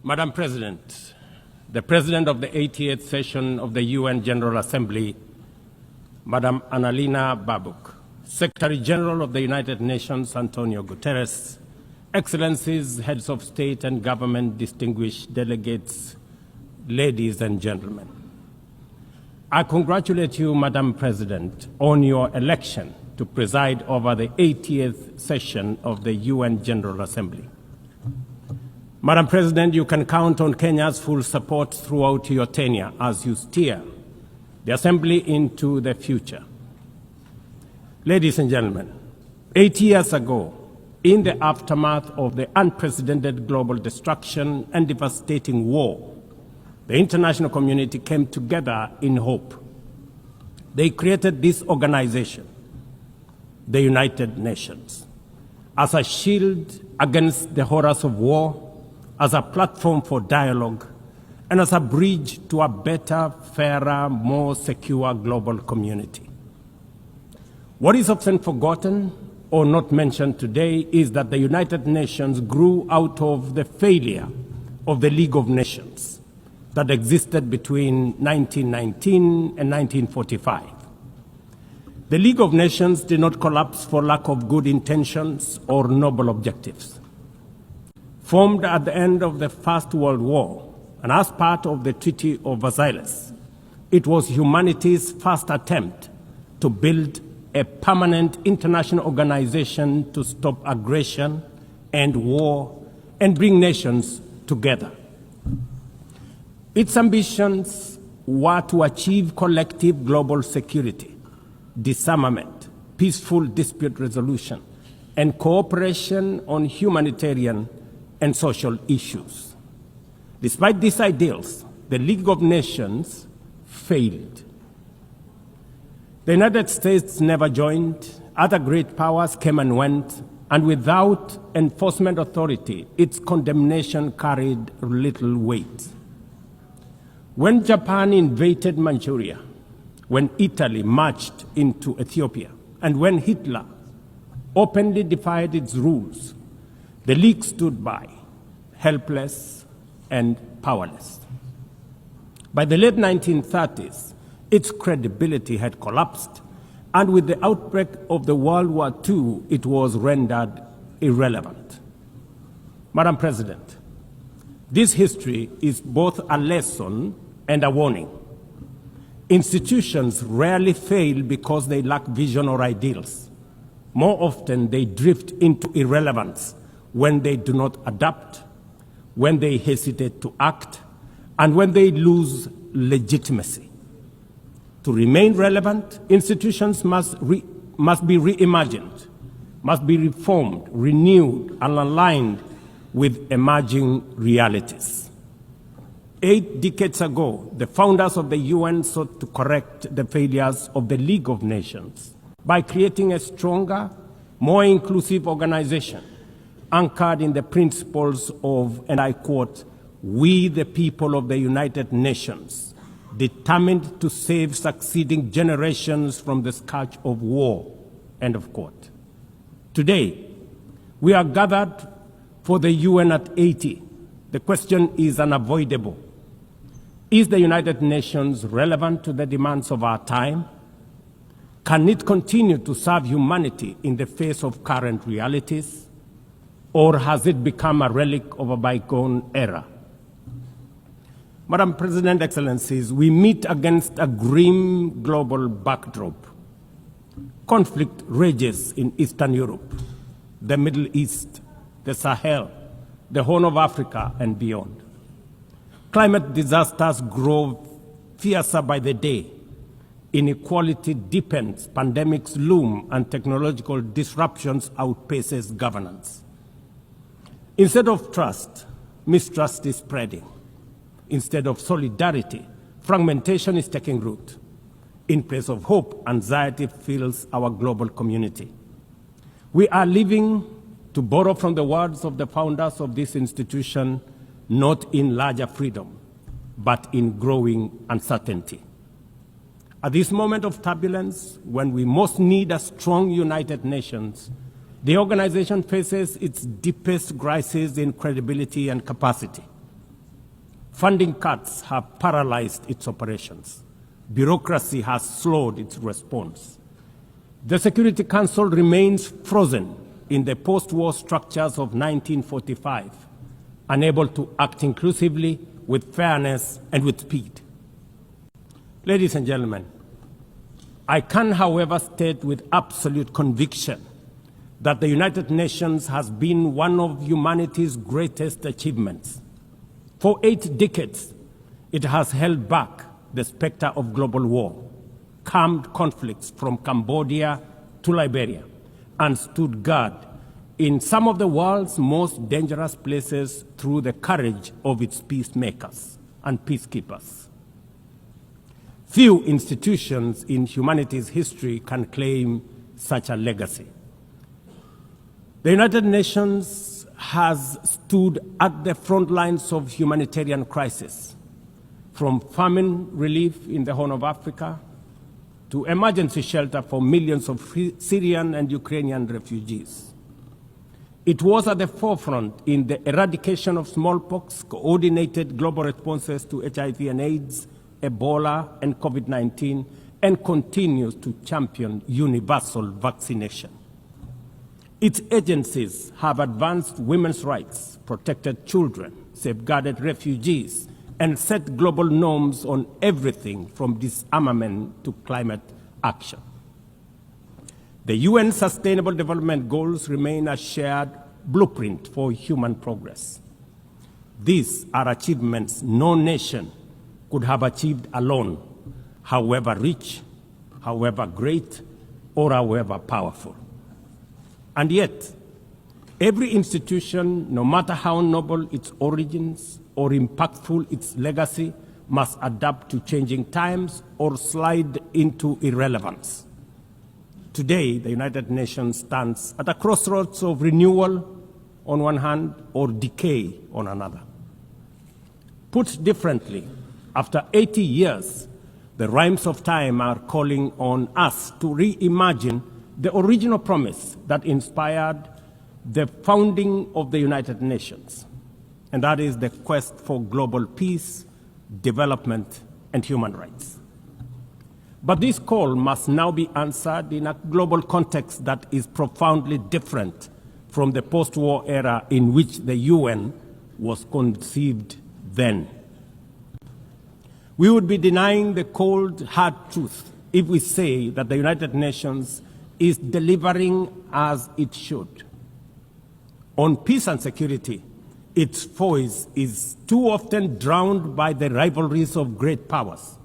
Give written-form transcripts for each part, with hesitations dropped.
Madam President, the President of the 88th session of the UN General Assembly, Madam Annalena Baerbock, Secretary General of the United Nations, Antonio Guterres, Excellencies, Heads of State and Government, distinguished delegates, ladies and gentlemen. I congratulate you, Madam President, on your election to preside over the 80th session of the UN General Assembly. Madam President, you can count on Kenya's full support throughout your tenure as you steer the Assembly into the future. Ladies and gentlemen, 8 years ago, in the aftermath of the unprecedented global destruction and devastating war, the international community came together in hope. They created this organization, the United Nations, as a shield against the horrors of war, as a platform for dialogue, and as a bridge to a better, fairer, more secure global community. What is often forgotten or not mentioned today is that the United Nations grew out of the failure of the League of Nations that existed between 1919 and 1945. The League of Nations did not collapse for lack of good intentions or noble objectives. Formed at the end of the First World War and as part of the Treaty of Versailles, it was humanity's first attempt to build a permanent international organization to stop aggression and war and bring nations together. Its ambitions were to achieve collective global security, disarmament, peaceful dispute resolution, and cooperation on humanitarian and social issues. Despite these ideals, the League of Nations failed. The United States never joined, other great powers came and went, and without enforcement authority, its condemnation carried little weight. When Japan invaded Manchuria, when Italy marched into Ethiopia, and when Hitler openly defied its rules, the League stood by, helpless and powerless. By the late 1930s, its credibility had collapsed, and with the outbreak of the World War II, it was rendered irrelevant. Madam President, this history is both a lesson and a warning. Institutions rarely fail because they lack vision or ideals. More often, they drift into irrelevance when they do not adapt, when they hesitate to act, and when they lose legitimacy. To remain relevant, institutions must be reimagined, must be reformed, renewed, and aligned with emerging realities. 8 decades ago, the founders of the UN sought to correct the failures of the League of Nations by creating a stronger, more inclusive organization anchored in the principles of, and I quote, "We the people of the United Nations, determined to save succeeding generations from the scourge of war," end of quote. Today, we are gathered for the UN at 80. The question is unavoidable. Is the United Nations relevant to the demands of our time? Can it continue to serve humanity in the face of current realities? Or has it become a relic of a bygone era? Madam President, Excellencies, we meet against a grim global backdrop. Conflict rages in Eastern Europe, the Middle East, the Sahel, the Horn of Africa, and beyond. Climate disasters grow fiercer by the day. Inequality deepens, pandemics loom, and technological disruptions outpaces governance. Instead of trust, mistrust is spreading. Instead of solidarity, fragmentation is taking root. In place of hope, anxiety fills our global community. We are living, to borrow from the words of the founders of this institution, not in larger freedom, but in growing uncertainty. At this moment of turbulence, when we most need a strong United Nations, the organization faces its deepest crisis in credibility and capacity. Funding cuts have paralyzed its operations. Bureaucracy has slowed its response. The Security Council remains frozen in the post-war structures of 1945, unable to act inclusively, with fairness, and with speed. Ladies and gentlemen, I can, however, state with absolute conviction that the United Nations has been one of humanity's greatest achievements. For 8 decades, it has held back the specter of global war, calmed conflicts from Cambodia to Liberia, and stood guard in some of the world's most dangerous places through the courage of its peacemakers and peacekeepers. Few institutions in humanity's history can claim such a legacy. The United Nations has stood at the front lines of humanitarian crisis, from famine relief in the Horn of Africa to emergency shelter for millions of Syrian and Ukrainian refugees. It was at the forefront in the eradication of smallpox, coordinated global responses to HIV and AIDS, Ebola, and COVID-19, and continues to champion universal vaccination. Its agencies have advanced women's rights, protected children, safeguarded refugees, and set global norms on everything from disarmament to climate action. The UN Sustainable Development Goals remain a shared blueprint for human progress. These are achievements no nation could have achieved alone, however rich, however great, or however powerful. And yet, every institution, no matter how noble its origins or impactful its legacy, must adapt to changing times or slide into irrelevance. Today, the United Nations stands at a crossroads of renewal on one hand or decay on another. Put differently, after 80 years, the rhymes of time are calling on us to reimagine the original promise that inspired the founding of the United Nations, and that is the quest for global peace, development, and human rights. But this call must now be answered in a global context that is profoundly different from the post-war era in which the UN was conceived then. We would be denying the cold, hard truth if we say that the United Nations is delivering as it should. On peace and security, its voice is too often drowned by the rivalries of great powers,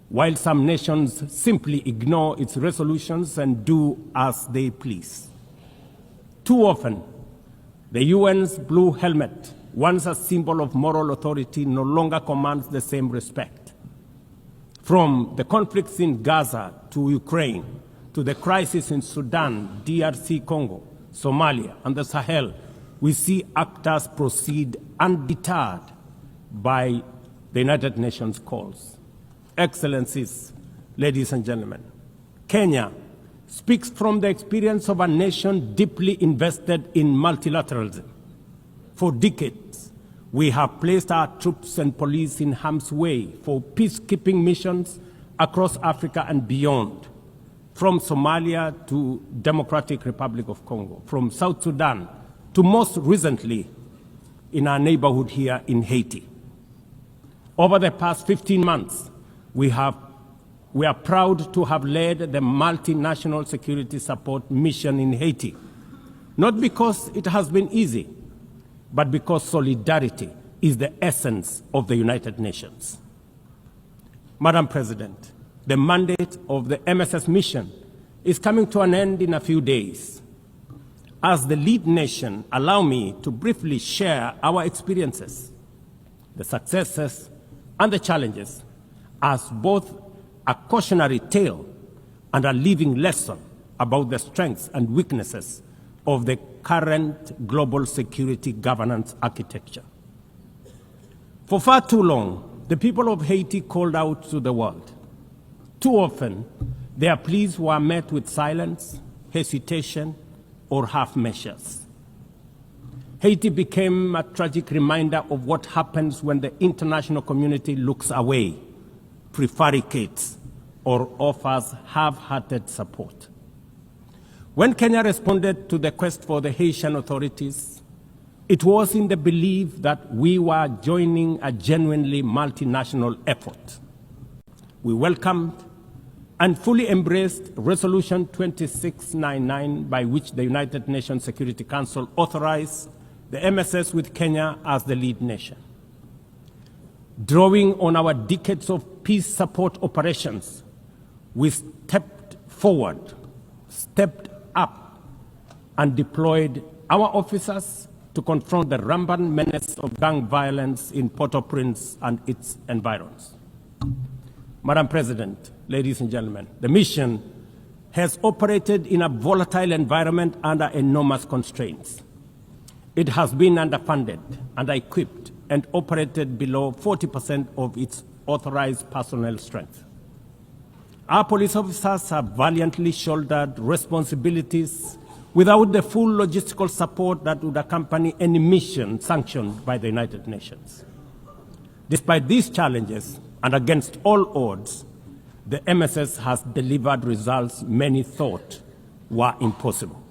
while some nations simply ignore its resolutions and do as they please. Too often, the UN's blue helmet, once a symbol of moral authority, no longer commands the same respect. From the conflicts in Gaza to Ukraine, to the crisis in Sudan, DRC Congo, Somalia, and the Sahel, we see actors proceed undeterred by the United Nations calls. Excellencies, ladies and gentlemen, Kenya speaks from the experience of a nation deeply invested in multilateralism. For decades, we have placed our troops and police in harm's way for peacekeeping missions across Africa and beyond, from Somalia to Democratic Republic of Congo, from South Sudan to most recently in our neighborhood here in Haiti. Over the past 15 months, we are proud to have led the multinational security support mission in Haiti, not because it has been easy, but because solidarity is the essence of the United Nations. Madam President, the mandate of the MSS mission is coming to an end in a few days. As the lead nation, allow me to briefly share our experiences, the successes and the challenges, as both a cautionary tale and a living lesson about the strengths and weaknesses of the current global security governance architecture. For far too long, the people of Haiti called out to the world. Too often, their pleas were met with silence, hesitation, or half measures. Haiti became a tragic reminder of what happens when the international community looks away, prevaricates, or offers half-hearted support. When Kenya responded to the quest for the Haitian authorities, it was in the belief that we were joining a genuinely multinational effort. We welcomed and fully embraced Resolution 2699, by which the United Nations Security Council authorized the MSS with Kenya as the lead nation. Drawing on our decades of peace support operations, we stepped forward, stepped up, and deployed our officers to confront the rampant menace of gang violence in Port-au-Prince and its environs. Madam President, ladies and gentlemen, the mission has operated in a volatile environment under enormous constraints. It has been underfunded, under-equipped, and operated below 40% of its authorized personnel strength. Our police officers have valiantly shouldered responsibilities without the full logistical support that would accompany any mission sanctioned by the United Nations. Despite these challenges, and against all odds, the MSS has delivered results many thought were impossible.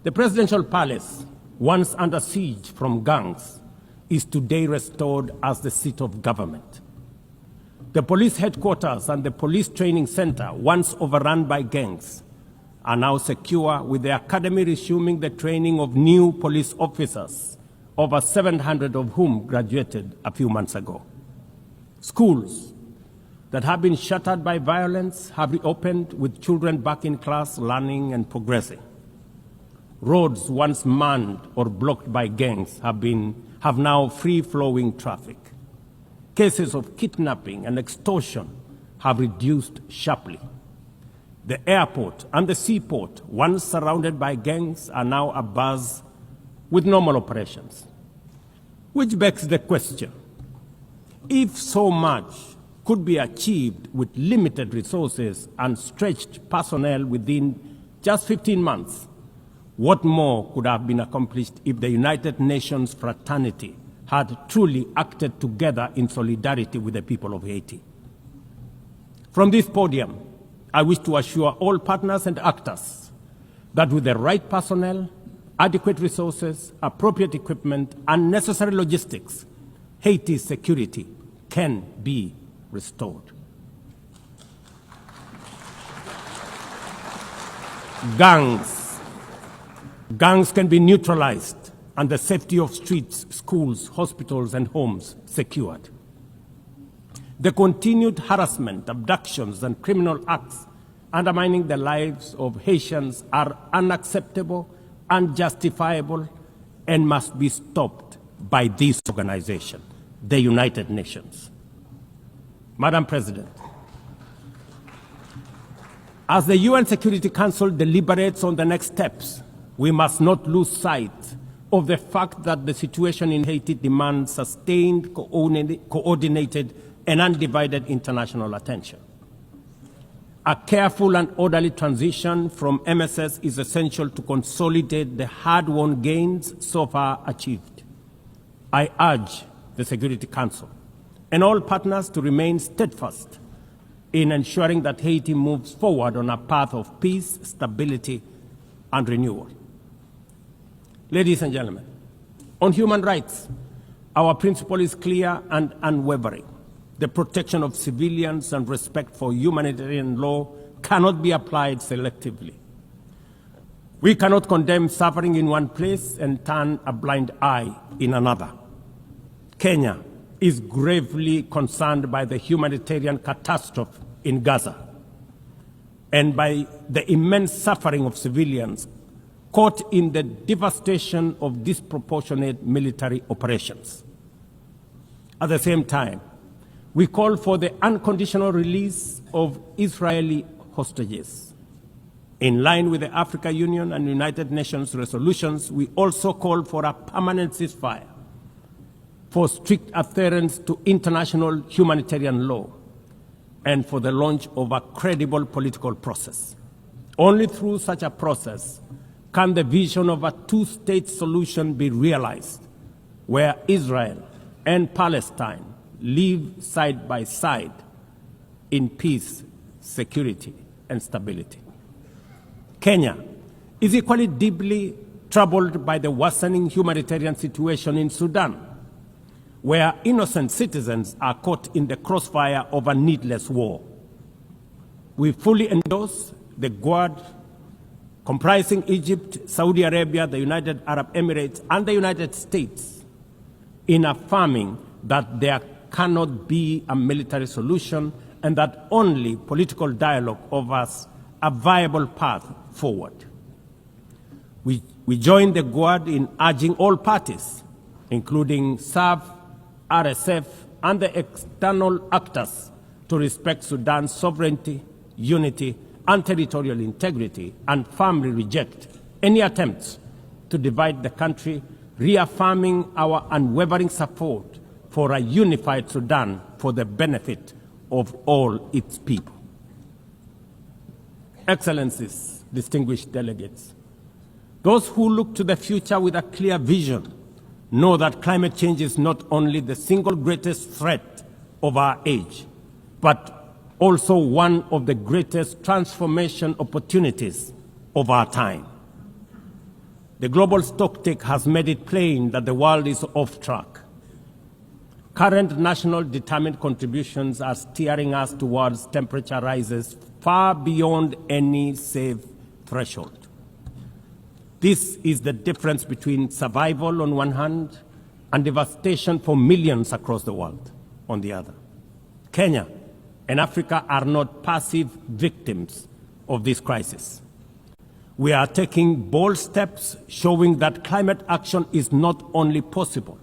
The presidential palace, once under siege from gangs, is today restored as the seat of government. The police headquarters and the police training center, once overrun by gangs, are now secure, with the academy resuming the training of new police officers, over 700 of whom graduated a few months ago. Schools that have been shattered by violence have reopened, with children back in class, learning and progressing. Roads once manned or blocked by gangs have now free-flowing traffic. Cases of kidnapping and extortion have reduced sharply. The airport and the seaport, once surrounded by gangs, are now abuzz with normal operations. Which begs the question, if so much could be achieved with limited resources and stretched personnel within just 15 months, what more could have been accomplished if the United Nations fraternity had truly acted together in solidarity with the people of Haiti? From this podium, I wish to assure all partners and actors that with the right personnel, adequate resources, appropriate equipment, and necessary logistics, Haiti's security can be restored. Gangs can be neutralized and the safety of streets, schools, hospitals, and homes secured. The continued harassment, abductions, and criminal acts undermining the lives of Haitians are unacceptable, unjustifiable, and must be stopped by this organization, the United Nations. Madam President, as the UN Security Council deliberates on the next steps, we must not lose sight of the fact that the situation in Haiti demands sustained, coordinated, and undivided international attention. A careful and orderly transition from MSS is essential to consolidate the hard-won gains so far achieved. I urge the Security Council and all partners to remain steadfast in ensuring that Haiti moves forward on a path of peace, stability, and renewal. Ladies and gentlemen, on human rights, our principle is clear and unwavering. The protection of civilians and respect for humanitarian law cannot be applied selectively. We cannot condemn suffering in one place and turn a blind eye in another. Kenya is gravely concerned by the humanitarian catastrophe in Gaza and by the immense suffering of civilians caught in the devastation of disproportionate military operations. At the same time, we call for the unconditional release of Israeli hostages. In line with the African Union and United Nations resolutions, we also call for a permanent ceasefire, for strict adherence to international humanitarian law, and for the launch of a credible political process. Only through such a process can the vision of a two-state solution be realized, where Israel and Palestine live side by side in peace, security, and stability. Kenya is equally deeply troubled by the worsening humanitarian situation in Sudan, where innocent citizens are caught in the crossfire of a needless war. We fully endorse the Quad, comprising Egypt, Saudi Arabia, the United Arab Emirates, and the United States, in affirming that there cannot be a military solution and that only political dialogue offers a viable path forward. We join the Quad in urging all parties, including SAF, RSF, and the external actors, to respect Sudan's sovereignty, unity, and territorial integrity, and firmly reject any attempts to divide the country, reaffirming our unwavering support for a unified Sudan for the benefit of all its people. Excellencies, distinguished delegates, those who look to the future with a clear vision know that climate change is not only the single greatest threat of our age, but also one of the greatest transformation opportunities of our time. The global stocktake has made it plain that the world is off track. Current national determined contributions are steering us towards temperature rises far beyond any safe threshold. This is the difference between survival on one hand and devastation for millions across the world on the other. Kenya and Africa are not passive victims of this crisis. We are taking bold steps showing that climate action is not only possible,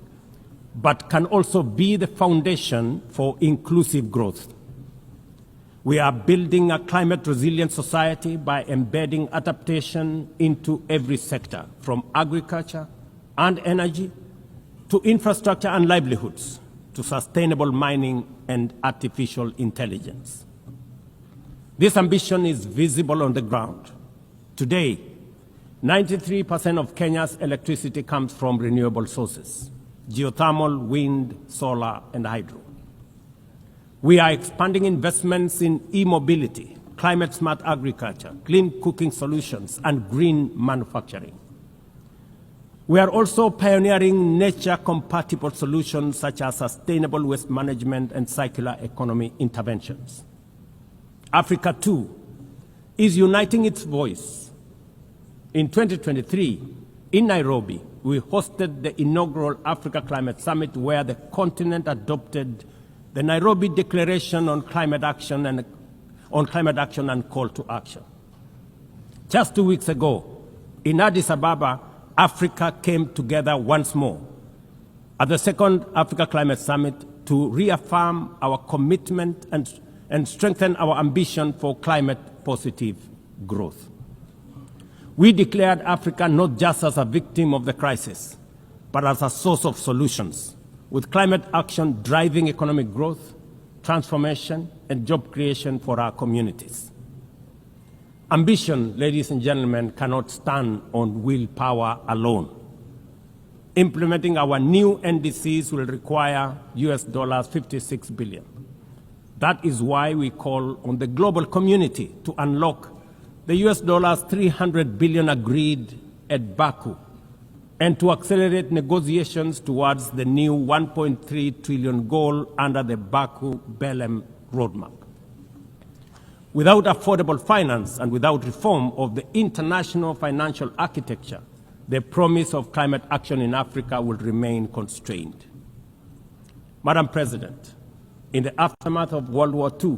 but can also be the foundation for inclusive growth. We are building a climate-resilient society by embedding adaptation into every sector, from agriculture and energy to infrastructure and livelihoods, to sustainable mining and artificial intelligence. This ambition is visible on the ground. Today, 93% of Kenya's electricity comes from renewable sources: geothermal, wind, solar, and hydro. We are expanding investments in e-mobility, climate-smart agriculture, clean cooking solutions, and green manufacturing. We are also pioneering nature-compatible solutions such as sustainable waste management and circular economy interventions. Africa, too, is uniting its voice. In 2023, in Nairobi, we hosted the inaugural Africa Climate Summit, where the continent adopted the Nairobi Declaration on Climate Action and Call to Action. Just 2 weeks ago, in Addis Ababa, Africa came together once more at the second Africa Climate Summit to reaffirm our commitment and strengthen our ambition for climate-positive growth. We declared Africa not just as a victim of the crisis, but as a source of solutions, with climate action driving economic growth, transformation, and job creation for our communities. Ambition, ladies and gentlemen, cannot stand on willpower alone. Implementing our new NDCs will require $56 billion. That is why we call on the global community to unlock the $300 billion agreed at Baku, and to accelerate negotiations towards the new $1.3 trillion goal under the Baku-Belém roadmap. Without affordable finance and without reform of the international financial architecture, the promise of climate action in Africa will remain constrained. Madam President, in the aftermath of World War II,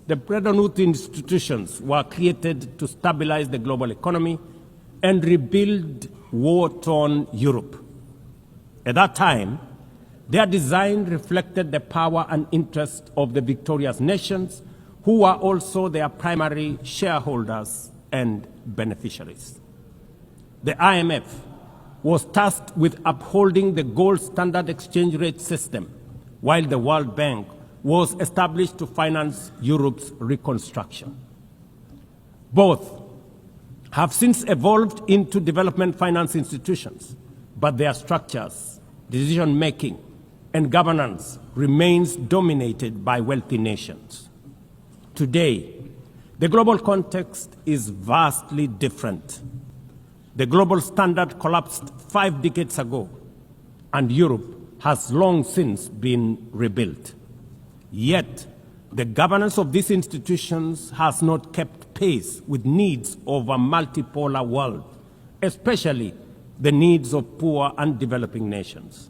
the Bretton Woods institutions were created to stabilize the global economy and rebuild war-torn Europe. At that time, their design reflected the power and interest of the victorious nations, who were also their primary shareholders and beneficiaries. The IMF was tasked with upholding the gold standard exchange rate system, while the World Bank was established to finance Europe's reconstruction. Both have since evolved into development finance institutions, but their structures, decision-making, and governance remains dominated by wealthy nations. Today, the global context is vastly different. The global standard collapsed 5 decades ago, and Europe has long since been rebuilt. Yet, the governance of these institutions has not kept pace with needs of a multipolar world, especially the needs of poor and developing nations.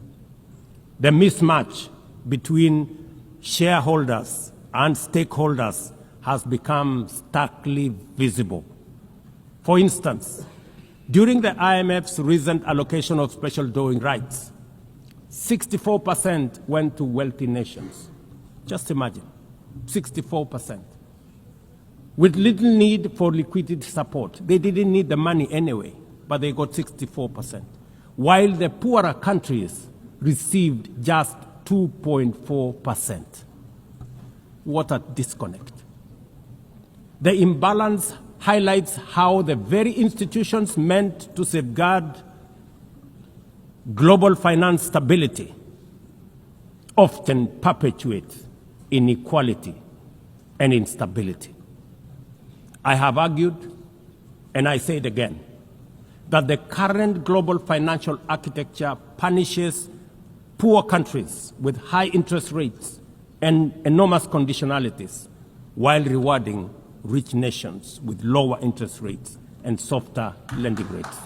The mismatch between shareholders and stakeholders has become starkly visible. For instance, during the IMF's recent allocation of special drawing rights, 64% went to wealthy nations. Just imagine, 64%. With little need for liquidity support. They didn't need the money anyway, but they got 64%. While the poorer countries received just 2.4%. What a disconnect. The imbalance highlights how the very institutions meant to safeguard global finance stability often perpetuate inequality and instability. I have argued, and I say it again, that the current global financial architecture punishes poor countries with high interest rates and enormous conditionalities while rewarding rich nations with lower interest rates and softer lending rates.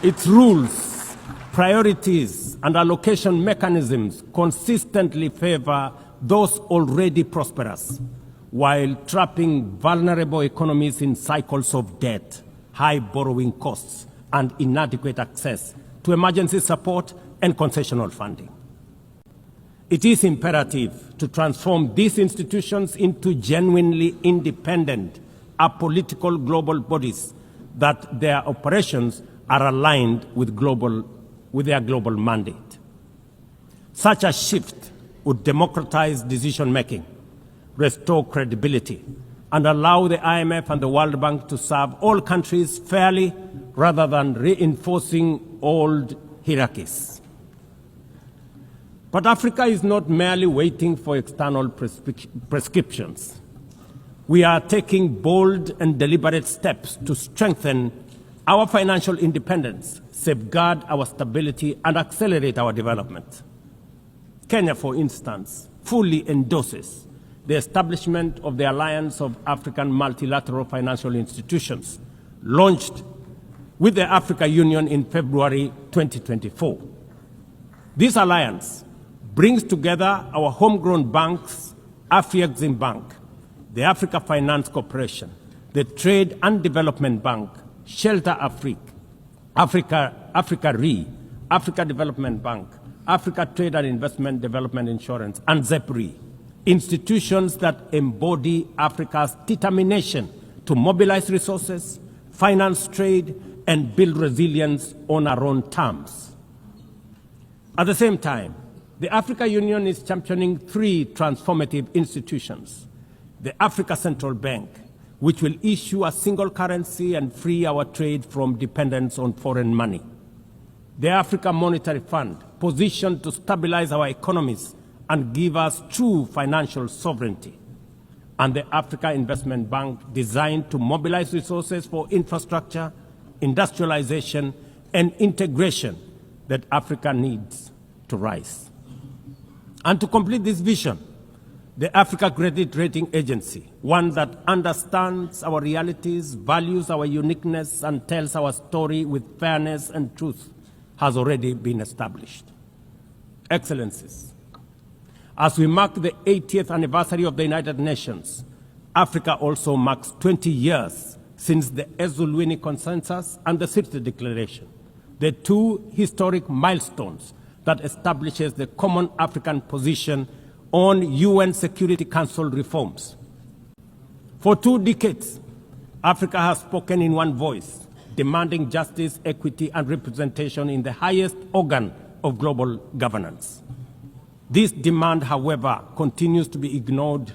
Its rules, priorities, and allocation mechanisms consistently favor those already prosperous, while trapping vulnerable economies in cycles of debt, high borrowing costs, and inadequate access to emergency support and concessional funding. It is imperative to transform these institutions into genuinely independent, apolitical global bodies that their operations are aligned with their global mandate. Such a shift would democratize decision-making, restore credibility, and allow the IMF and the World Bank to serve all countries fairly rather than reinforcing old hierarchies. But Africa is not merely waiting for external prescriptions. We are taking bold and deliberate steps to strengthen our financial independence, safeguard our stability, and accelerate our development. Kenya, for instance, fully endorses the establishment of the Alliance of African Multilateral Financial Institutions, launched with the Africa Union in February 2024. This alliance brings together our homegrown banks, Afrexim Bank, the Africa Finance Corporation, the Trade and Development Bank, Shelter Afrique, Africa Re, Africa Development Bank, Africa Trade and Investment Development Insurance, and ZEPRI, institutions that embody Africa's determination to mobilize resources, finance trade, and build resilience on our own terms. At the same time, the Africa Union is championing 3 transformative institutions: the Africa Central Bank, which will issue a single currency and free our trade from dependence on foreign money; the Africa Monetary Fund, positioned to stabilize our economies and give us true financial sovereignty; and the Africa Investment Bank, designed to mobilize resources for infrastructure, industrialization, and integration that Africa needs to rise. And to complete this vision, the Africa Credit Rating Agency, one that understands our realities, values our uniqueness, and tells our story with fairness and truth, has already been established. Excellencies, as we mark the 80th anniversary of the United Nations, Africa also marks 20 years since the Ezulwini Consensus and the Sirte Declaration, the 2 historic milestones that establishes the common African position on UN Security Council reforms. For 2 decades, Africa has spoken in one voice, demanding justice, equity, and representation in the highest organ of global governance. This demand, however, continues to be ignored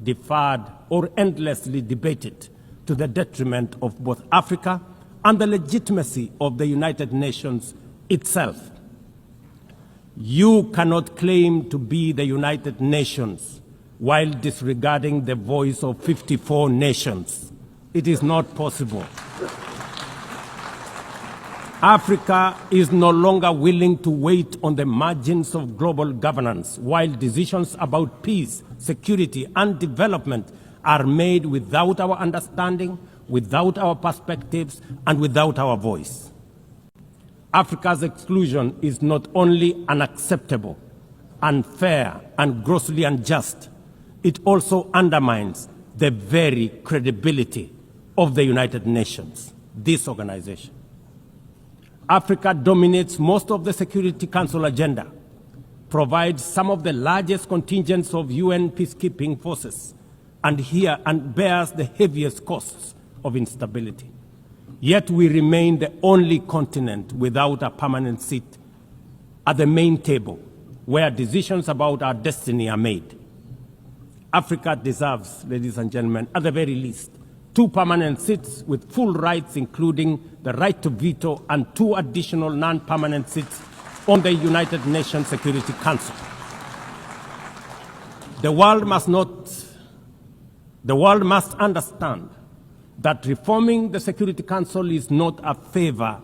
deferred, or endlessly debated to the detriment of both Africa and the legitimacy of the United Nations itself. You cannot claim to be the United Nations while disregarding the voice of 54 nations. It is not possible. Africa is no longer willing to wait on the margins of global governance while decisions about peace, security, and development are made without our understanding, without our perspectives, and without our voice. Africa's exclusion is not only unacceptable, unfair, and grossly unjust, it also undermines the very credibility of the United Nations, this organization. Africa dominates most of the Security Council agenda, provides some of the largest contingents of UN peacekeeping forces, and bears the heaviest costs of instability. Yet we remain the only continent without a permanent seat at the main table where decisions about our destiny are made. Africa deserves, ladies and gentlemen, at the very least, 2 permanent seats with full rights, including the right to veto, and 2 additional non-permanent seats on the United Nations Security Council. The world must understand that reforming the Security Council is not a favor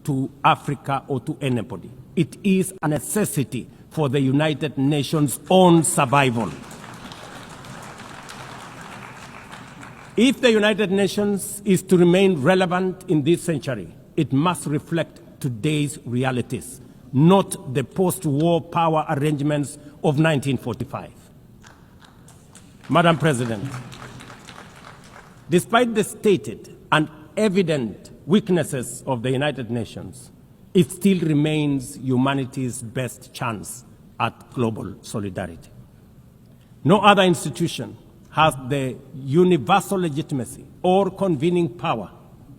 to Africa or to anybody. It is a necessity for the United Nations' own survival. If the United Nations is to remain relevant in this century, it must reflect today's realities, not the post-war power arrangements of 1945. Madam President, despite the stated and evident weaknesses of the United Nations, it still remains humanity's best chance at global solidarity. No other institution has the universal legitimacy or convening power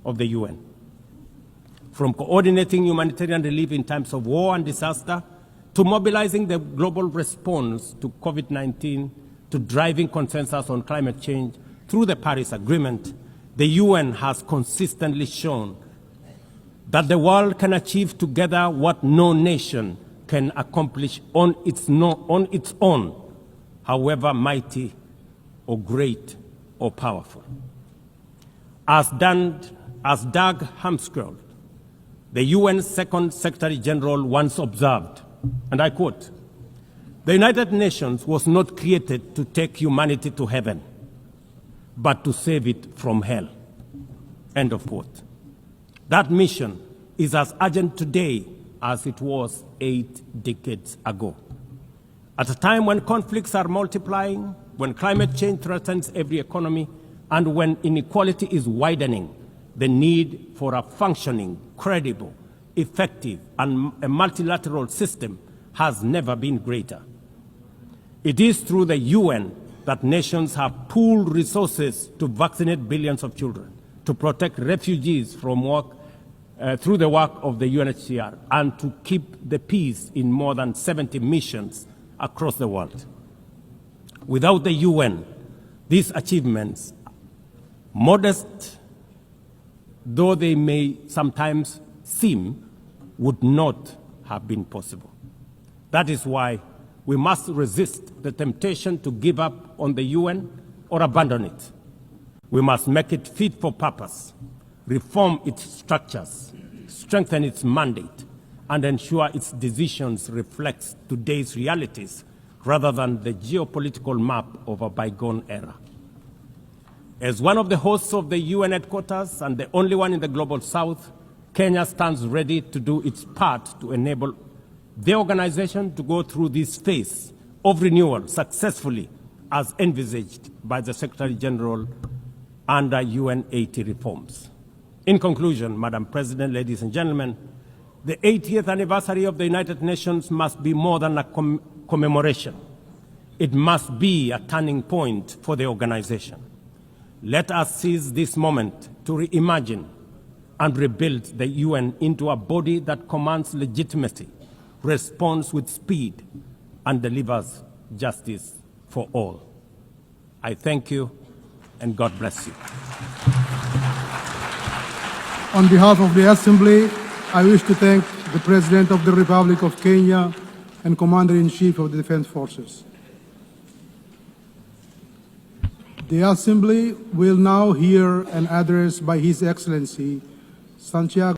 of the UN. From coordinating humanitarian relief in times of war and disaster, to mobilizing the global response to COVID-19, to driving consensus on climate change, through the Paris Agreement, the UN has consistently shown that the world can achieve together what no nation can accomplish on its own, however mighty or great or powerful. As Dag Hammarskjöld, the UN's Second Secretary General, once observed, and I quote, "The United Nations was not created to take humanity to heaven, but to save it from hell." End of quote. That mission is as urgent today as it was 8 decades ago. At a time when conflicts are multiplying, when climate change threatens every economy, and when inequality is widening, the need for a functioning, credible, effective, and a multilateral system has never been greater. It is through the UN that nations have pooled resources to vaccinate billions of children, to protect refugees from through the work of the UNHCR, and to keep the peace in more than 70 missions across the world. Without the UN, these achievements, modest though they may sometimes seem, would not have been possible. That is why we must resist the temptation to give up on the UN or abandon it. We must make it fit for purpose, reform its structures, strengthen its mandate, and ensure its decisions reflect today's realities rather than the geopolitical map of a bygone era. As one of the hosts of the UN headquarters and the only one in the Global South, Kenya stands ready to do its part to enable the organization to go through this phase of renewal successfully as envisaged by the Secretary General under UN 80 reforms. In conclusion, Madam President, ladies and gentlemen, the 80th anniversary of the United Nations must be more than a commemoration. It must be a turning point for the organization. Let us seize this moment to reimagine and rebuild the UN into a body that commands legitimacy, responds with speed, and delivers justice for all. I thank you, and God bless you. On behalf of the Assembly, I wish to thank the President of the Republic of Kenya and Commander-in-Chief of the Defense Forces. The Assembly will now hear an address by His Excellency Santiago